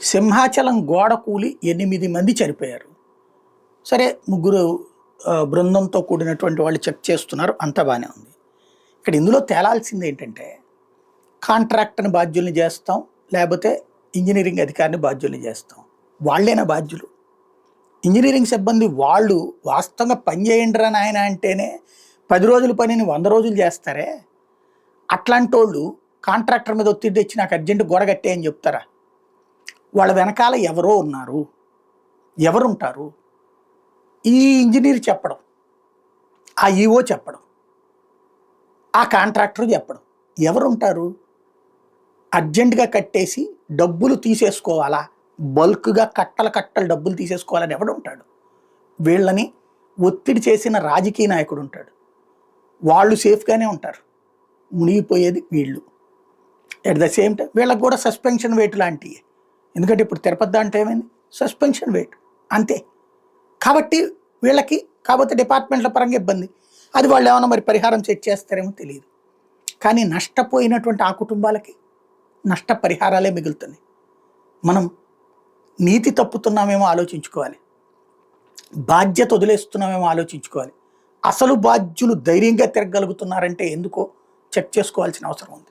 సింహాచలం గోడ కూలి 8 మంది చనిపోయారు. సరే ముగ్గురు బృందంతో కూడినటువంటి వాళ్ళు చెక్ చేస్తున్నారు. అంతా బానే ఉంది. ఇక్కడ ఇందులో తేలాల్సింది ఏంటంటే కాంట్రాక్టర్‌ని బాధ్యుల్ని చేస్తాం. లేకపోతే ఇంజినీరింగ్ అధికారిని బాధ్యుల్ని చేస్తాం. వాళ్ళేనా బాధ్యులు? ఇంజినీరింగ్ సిబ్బంది వాళ్ళు వాస్తవంగా పని చేయండిరా నాయన అంటేనే 10 రోజుల పనిని 100 రోజులు చేస్తారే. అట్లాంటోళ్ళు కాంట్రాక్టర్ మీద ఒత్తిడి తెచ్చి నాకు అర్జెంట్ గోడ కట్టేయని చెప్తారా? వాళ్ళ వెనకాల ఎవరో ఉన్నారు. ఎవరుంటారు? ఈ ఇంజినీర్ చెప్పడం, ఆ ఈఓ చెప్పడం, ఆ కాంట్రాక్టర్ చెప్పడం. ఎవరుంటారు? అర్జెంటుగా కట్టేసి డబ్బులు తీసేసుకోవాలా, బల్క్‌గా కట్టలు డబ్బులు తీసేసుకోవాలని ఎవడుంటాడు? వీళ్ళని ఒత్తిడి చేసిన రాజకీయ నాయకుడు ఉంటాడు. వాళ్ళు సేఫ్‌గానే ఉంటారు. మునిగిపోయేది వీళ్ళు. ఎట్ ద సేమ్ టైం వీళ్ళకి కూడా సస్పెన్షన్ వేటు లాంటివి. ఎందుకంటే ఇప్పుడు తిరుపతి దాంట్లో ఏమైంది? సస్పెన్షన్ వేటు అంతే. కాబట్టి వీళ్ళకి కాకపోతే డిపార్ట్మెంట్ల పరంగా ఇబ్బంది. అది వాళ్ళు ఏమైనా మరి పరిహారం సెట్ చేస్తారేమో తెలియదు. కానీ నష్టపోయినటువంటి ఆ కుటుంబాలకి నష్టపరిహారాలే మిగులుతున్నాయి. మనం నీతి తప్పుతున్నామేమో ఆలోచించుకోవాలి. బాధ్యత వదిలేస్తున్నామేమో ఆలోచించుకోవాలి. అసలు బాధ్యులు ధైర్యంగా తిరగలుగుతున్నారంటే ఎందుకో చెక్ చేసుకోవాల్సిన అవసరం ఉంది.